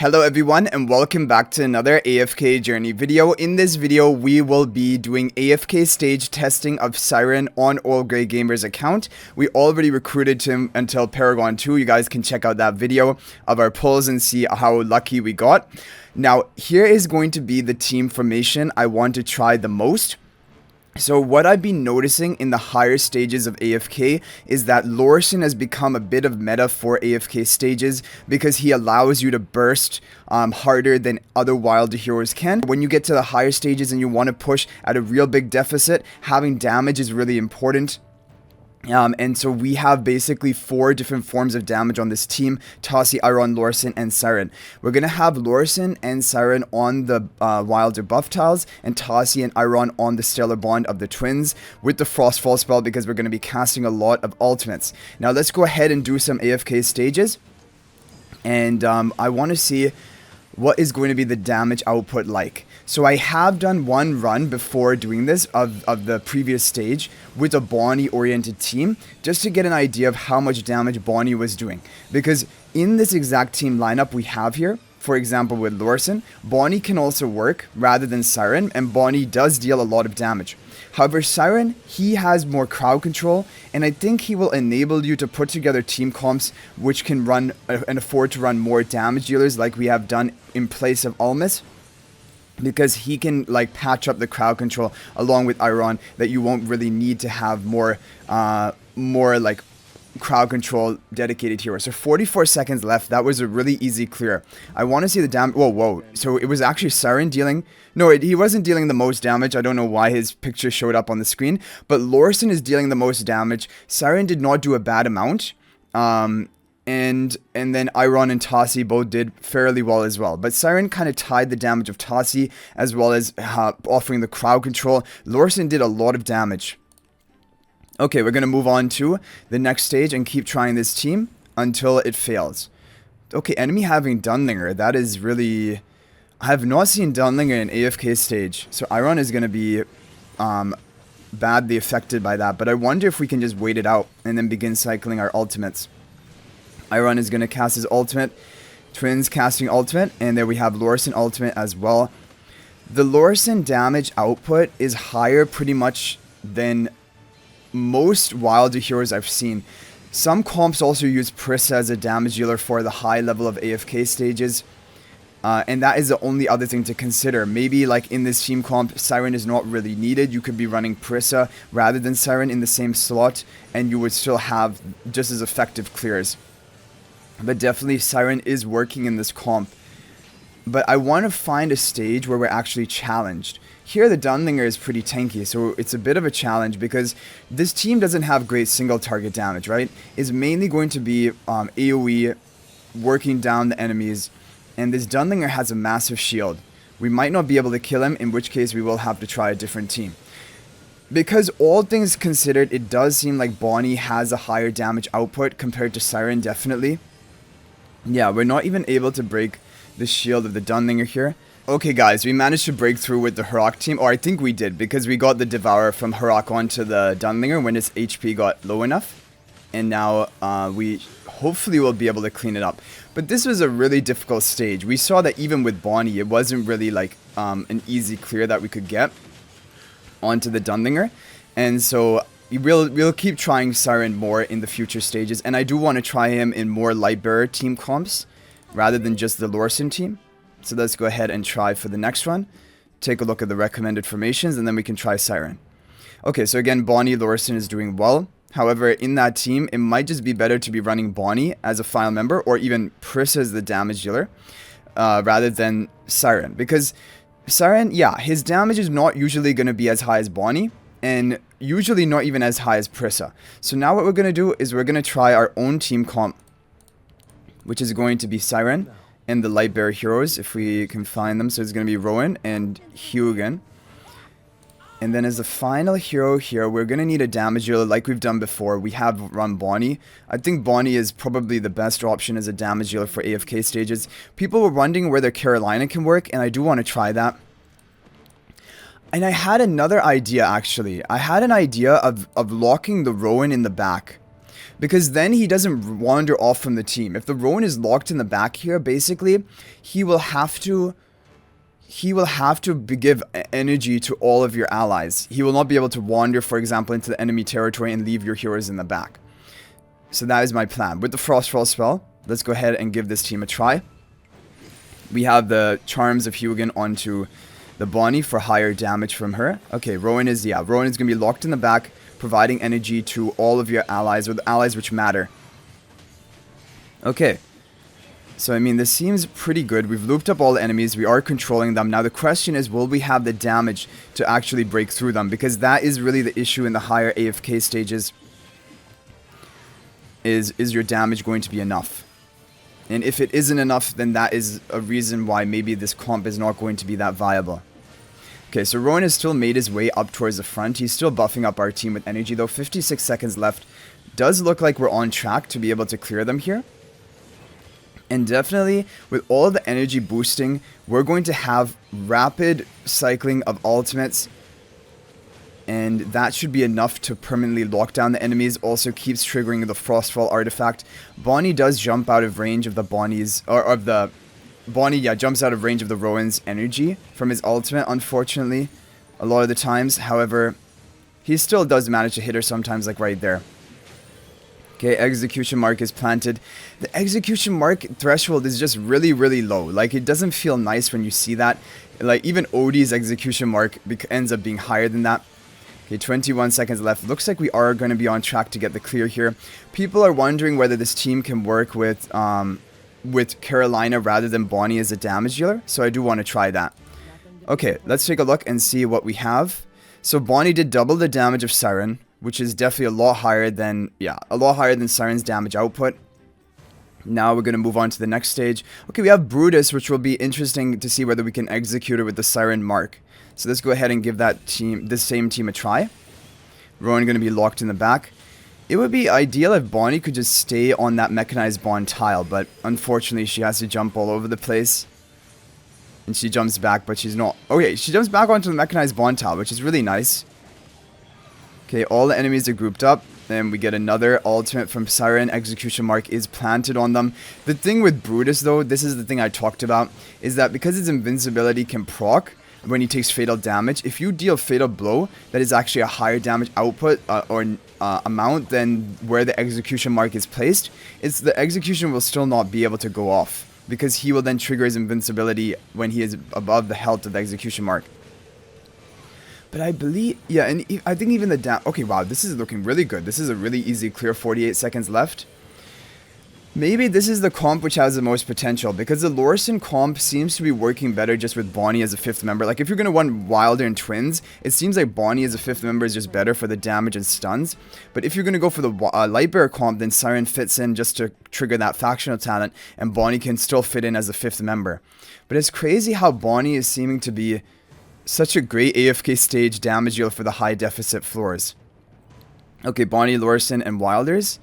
Hello everyone and welcome back to another AFK journey video. In this video we will be doing AFK stage testing of Cyran on All Grey Gamer's account. We already recruited him until Paragon 2. You guys can check out that video of our pulls and see how lucky we got. Now here is going to be the team formation I want to try the most. So what I've been noticing in the higher stages of AFK is that Lorson has become a bit of meta for AFK stages because he allows you to burst harder than other wilder heroes can. When you get to the higher stages and you want to push at a real big deficit, having damage is really important. And so we have basically 4 different forms of damage on this team: Tasi, Iron, Lorson, and Cyran. We're going to have Lorson and Cyran on the Wilder buff tiles, and Tasi and Iron on the Stellar Bond of the Twins with the Frostfall spell because we're going to be casting a lot of ultimates. Now let's go ahead and do some AFK stages. And I want to see what is going to be the damage output like. So I have done one run before doing this of the previous stage with a Bonnie oriented team just to get an idea of how much damage Bonnie was doing. Because in this exact team lineup we have here, for example with Lorson, Bonnie can also work rather than Cyran, and Bonnie does deal a lot of damage. However, Cyran, he has more crowd control, and I think he will enable you to put together team comps which can run and afford to run more damage dealers like we have done in place of Almas. Because he can like patch up the crowd control along with Iron, that you won't really need to have more like crowd control dedicated heroes. So 44 seconds left. That was a really easy clear. I want to see the damage. Whoa. So it was actually Cyran dealing. No, he wasn't dealing the most damage. I don't know why his picture showed up on the screen, but Lorson is dealing the most damage. Cyran did not do a bad amount. And then Iron and Tasi both did fairly well as well. But Cyran kind of tied the damage of Tasi as well as offering the crowd control. Lorson did a lot of damage. Okay, we're going to move on to the next stage and keep trying this team until it fails. Okay, enemy having Dunlingr. That is really... I have not seen Dunlingr in AFK stage. So Iron is going to be badly affected by that. But I wonder if we can just wait it out and then begin cycling our ultimates. Iron is going to cast his ultimate, Twins casting ultimate, and there we have Lorson ultimate as well. The Lorson damage output is higher pretty much than most Wilder heroes I've seen. Some comps also use Prissa as a damage dealer for the high level of AFK stages. And that is the only other thing to consider. Maybe like in this team comp, Cyran is not really needed. You could be running Prissa rather than Cyran in the same slot, and you would still have just as effective clears. But definitely Cyran is working in this comp. But I want to find a stage where we're actually challenged. Here the Dunlingr is pretty tanky, so it's a bit of a challenge because this team doesn't have great single target damage, right? It's mainly going to be AoE, working down the enemies, and this Dunlingr has a massive shield. We might not be able to kill him, in which case we will have to try a different team. Because all things considered, it does seem like Bonnie has a higher damage output compared to Cyran, definitely. Yeah, we're not even able to break the shield of the Dunlingr here. Okay guys, we managed to break through with the Harak team, or I think we did, because we got the Devourer from Harak onto the Dunlingr when his HP got low enough. And now we hopefully will be able to clean it up. But this was a really difficult stage. We saw that even with Bonnie, it wasn't really like an easy clear that we could get onto the Dunlingr. And so we'll keep trying Cyran more in the future stages, and I do want to try him in more Lightbearer team comps rather than just the Lorson team. So let's go ahead and try for the next one. Take a look at the recommended formations, and then we can try Cyran. Okay, so again, Bonnie Lorson is doing well. However, in that team, it might just be better to be running Bonnie as a final member, or even Prissa as the damage dealer, rather than Cyran. Because Cyran, yeah, his damage is not usually going to be as high as Bonnie, and usually not even as high as Prissa. So now what we're going to do is we're going to try our own team comp, which is going to be Cyran and the Lightbearer heroes, if we can find them. So it's going to be Rowan and Hugan. And then as the final hero here, we're going to need a damage dealer like we've done before. We have run Bonnie. I think Bonnie is probably the best option as a damage dealer for AFK stages. People were wondering whether Carolina can work, and I do want to try that. And I had another idea, actually. I had an idea of locking the Rowan in the back. because then he doesn't wander off from the team. If the Rowan is locked in the back here, basically, he will have to give energy to all of your allies. He will not be able to wander, for example, into the enemy territory and leave your heroes in the back. So that is my plan. With the Frostfall spell, let's go ahead and give this team a try. We have the Charms of Hugin onto the Bonnie for higher damage from her. Okay, Rowan is going to be locked in the back, providing energy to all of your allies, or the allies which matter. Okay. So, I mean, this seems pretty good. We've looped up all the enemies. We are controlling them. Now, the question is, will we have the damage to actually break through them? Because that is really the issue in the higher AFK stages. Is your damage going to be enough? And if it isn't enough, then that is a reason why maybe this comp is not going to be that viable. Okay, so Rowan has still made his way up towards the front. He's still buffing up our team with energy, though. 56 seconds left. Does look like we're on track to be able to clear them here. And definitely, with all of the energy boosting, we're going to have rapid cycling of ultimates. And that should be enough to permanently lock down the enemies. Also keeps triggering the Frostfall artifact. Bonnie does jump out of range of the Bonnie's, or of the... Bonnie, yeah, jumps out of range of the Rowan's energy from his ultimate, unfortunately, a lot of the times. However, he still does manage to hit her sometimes, like right there. Okay, execution mark is planted. The execution mark threshold is just really, really low. Like, it doesn't feel nice when you see that. Like, even Odie's execution mark ends up being higher than that. Okay, 21 seconds left. Looks like we are going to be on track to get the clear here. People are wondering whether this team can work with Carolina rather than Bonnie as a damage dealer. So I do want to try that. Okay, let's take a look and see what we have. So Bonnie did double the damage of Cyran, which is definitely a lot higher than, Cyran's damage output. Now we're going to move on to the next stage. Okay, we have Brutus, which will be interesting to see whether we can execute her with the Cyran mark. So let's go ahead and give this same team a try. Rowan going to be locked in the back. It would be ideal if Bonnie could just stay on that mechanized bond tile, but unfortunately she has to jump all over the place. And she jumps back, but she's not. Okay, she jumps back onto the mechanized bond tile, which is really nice. Okay, all the enemies are grouped up. Then we get another ultimate from Cyran. Execution mark is planted on them. The thing with Brutus, though, this is the thing I talked about, is that because his invincibility can proc when he takes fatal damage, if you deal fatal blow, that is actually a higher damage output amount than where the execution mark is placed, the execution will still not be able to go off, because he will then trigger his invincibility when he is above the health of the execution mark. But I believe, yeah, and I think even the okay, wow, this is looking really good. This is a really easy clear. 48 seconds left. Maybe this is the comp which has the most potential, because the Lorison comp seems to be working better just with Bonnie as a 5th member. Like, if you're going to run Wilder and Twins, it seems like Bonnie as a 5th member is just better for the damage and stuns. But if you're going to go for the Lightbearer comp, then Cyran fits in just to trigger that factional talent, and Bonnie can still fit in as a 5th member. But it's crazy how Bonnie is seeming to be such a great AFK stage damage deal for the high deficit floors. Okay, Bonnie, Lorison, and Wilders.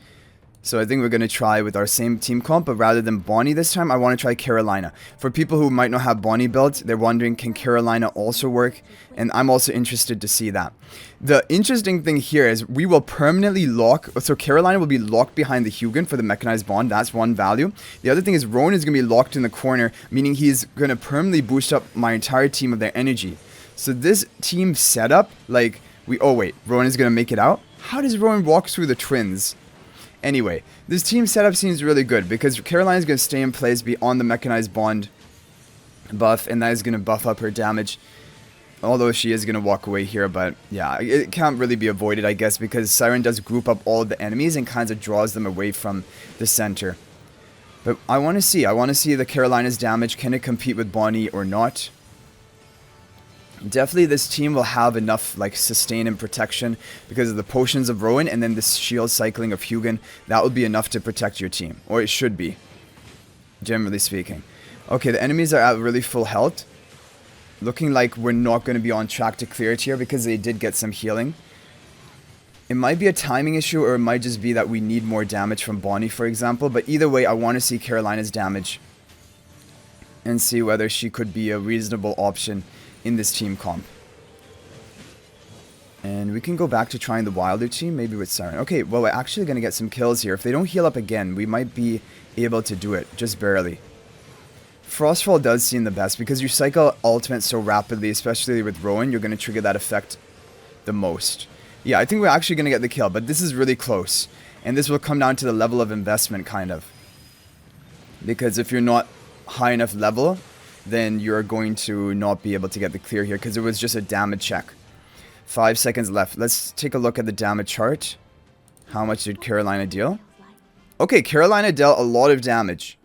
So I think we're going to try with our same team comp, but rather than Bonnie this time, I want to try Carolina. For people who might not have Bonnie built, they're wondering, can Carolina also work? And I'm also interested to see that. The interesting thing here is we will permanently lock, so Carolina will be locked behind the Hugin for the mechanized bond. That's one value. The other thing is Rowan is going to be locked in the corner, meaning he's going to permanently boost up my entire team of their energy. So this team setup, like, oh wait, Rowan is going to make it out? How does Rowan walk through the twins? Anyway, this team setup seems really good, because Carolina is going to stay in place beyond the mechanized bond buff, and that is going to buff up her damage. Although she is going to walk away here, but yeah, it can't really be avoided, I guess, because Cyran does group up all of the enemies and kind of draws them away from the center. But I want to see the Carolina's damage. Can it compete with Bonnie or not? Definitely this team will have enough like sustain and protection because of the potions of Rowan and then the shield cycling of Hugin. That would be enough to protect your team, or it should be, generally speaking. Okay, the enemies are at really full health. Looking like we're not going to be on track to clear it here because they did get some healing. It might be a timing issue, or it might just be that we need more damage from Bonnie, for example. But either way, I want to see Carolina's damage and see whether she could be a reasonable option in this team comp. And we can go back to trying the Wilder team, maybe with Cyran. Okay, well, we're actually going to get some kills here. If they don't heal up again, we might be able to do it, just barely. Frostfall does seem the best, because you cycle ultimate so rapidly, especially with Rowan, you're going to trigger that effect the most. Yeah, I think we're actually going to get the kill, but this is really close. And this will come down to the level of investment, kind of. Because if you're not high enough level, then you're going to not be able to get the clear here, because it was just a damage check. 5 seconds left. Let's take a look at the damage chart. How much did Carolina deal? Okay, Carolina dealt a lot of damage.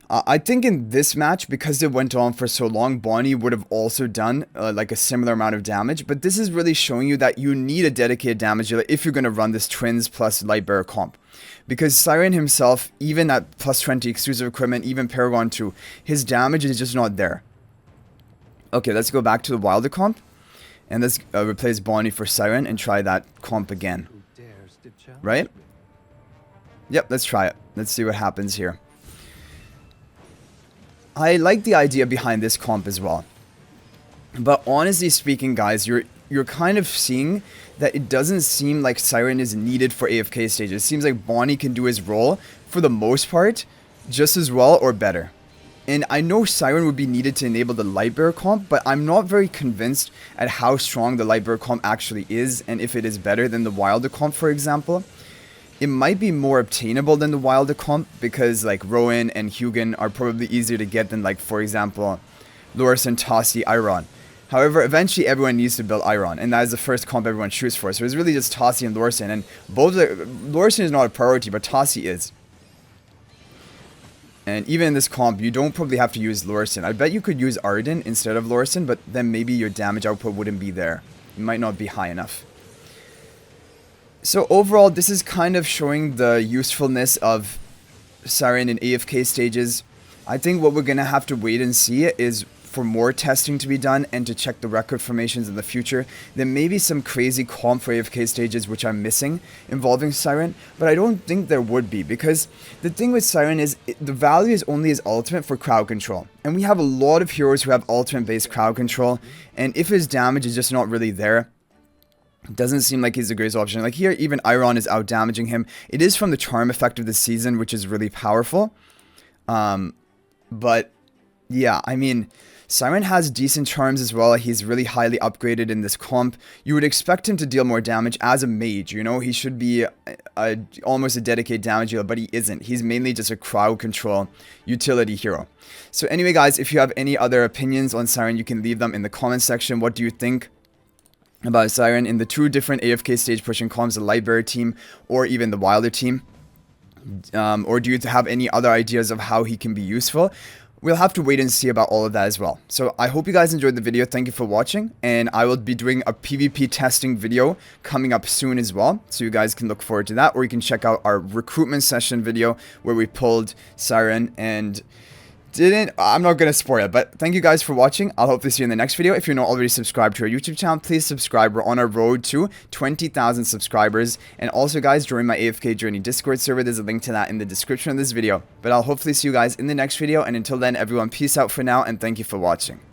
I think in this match, because it went on for so long, Bonnie would have also done like a similar amount of damage. But this is really showing you that you need a dedicated damage dealer if you're going to run this Twins plus Lightbearer comp. Because Cyran himself, even at plus 20 exclusive equipment, even Paragon 2, his damage is just not there. Okay, let's go back to the Wilder comp. And let's replace Bonnie for Cyran and try that comp again. Right? Yep, let's try it. Let's see what happens here. I like the idea behind this comp as well. But honestly speaking, guys, you're kind of seeing that it doesn't seem like Cyran is needed for AFK stages. It seems like Bonnie can do his role, for the most part, just as well or better. And I know Cyran would be needed to enable the Lightbearer comp, but I'm not very convinced at how strong the Lightbearer comp actually is, and if it is better than the Wilder comp, for example. It might be more obtainable than the Wilder comp, because like Rowan and Hugin are probably easier to get than, like, for example, Lorison, Tassi, Iron. However, eventually everyone needs to build Iron, and that is the first comp everyone shoots for. So it's really just Tassi and Lorison, and both Lorison is not a priority, but Tassi is. And even in this comp, you don't probably have to use Lorison. I bet you could use Arden instead of Lorison, but then maybe your damage output wouldn't be there. It might not be high enough. So overall, this is kind of showing the usefulness of Cyran in AFK stages. I think what we're going to have to wait and see is for more testing to be done and to check the record formations in the future. There may be some crazy comp for AFK stages which I'm missing involving Cyran, but I don't think there would be, because the thing with Cyran is the value is only his ultimate for crowd control. And we have a lot of heroes who have ultimate based crowd control, and if his damage is just not really there, it doesn't seem like he's the greatest option. Like here, even Iron is out damaging him. It is from the charm effect of the season, which is really powerful. But yeah, I mean, Cyran has decent charms as well. He's really highly upgraded in this comp. You would expect him to deal more damage as a mage, you know? He should be almost a dedicated damage dealer, but he isn't. He's mainly just a crowd control utility hero. So anyway, guys, if you have any other opinions on Cyran, you can leave them in the comment section. What do you think about Cyran in the two different AFK stage pushing comps, the Lightbearer team or even the Wilder team? Or do you have any other ideas of how he can be useful? We'll have to wait and see about all of that as well. So I hope you guys enjoyed the video. Thank you for watching. And I will be doing a PvP testing video coming up soon as well. So you guys can look forward to that. Or you can check out our recruitment session video where we pulled Cyran and I'm not going to spoil it, but thank you guys for watching. I'll hopefully see you in the next video. If you're not already subscribed to our YouTube channel, please subscribe. We're on our road to 20,000 subscribers. And also, guys, join my AFK Journey Discord server. There's a link to that in the description of this video. But I'll hopefully see you guys in the next video. And until then, everyone, peace out for now, and thank you for watching.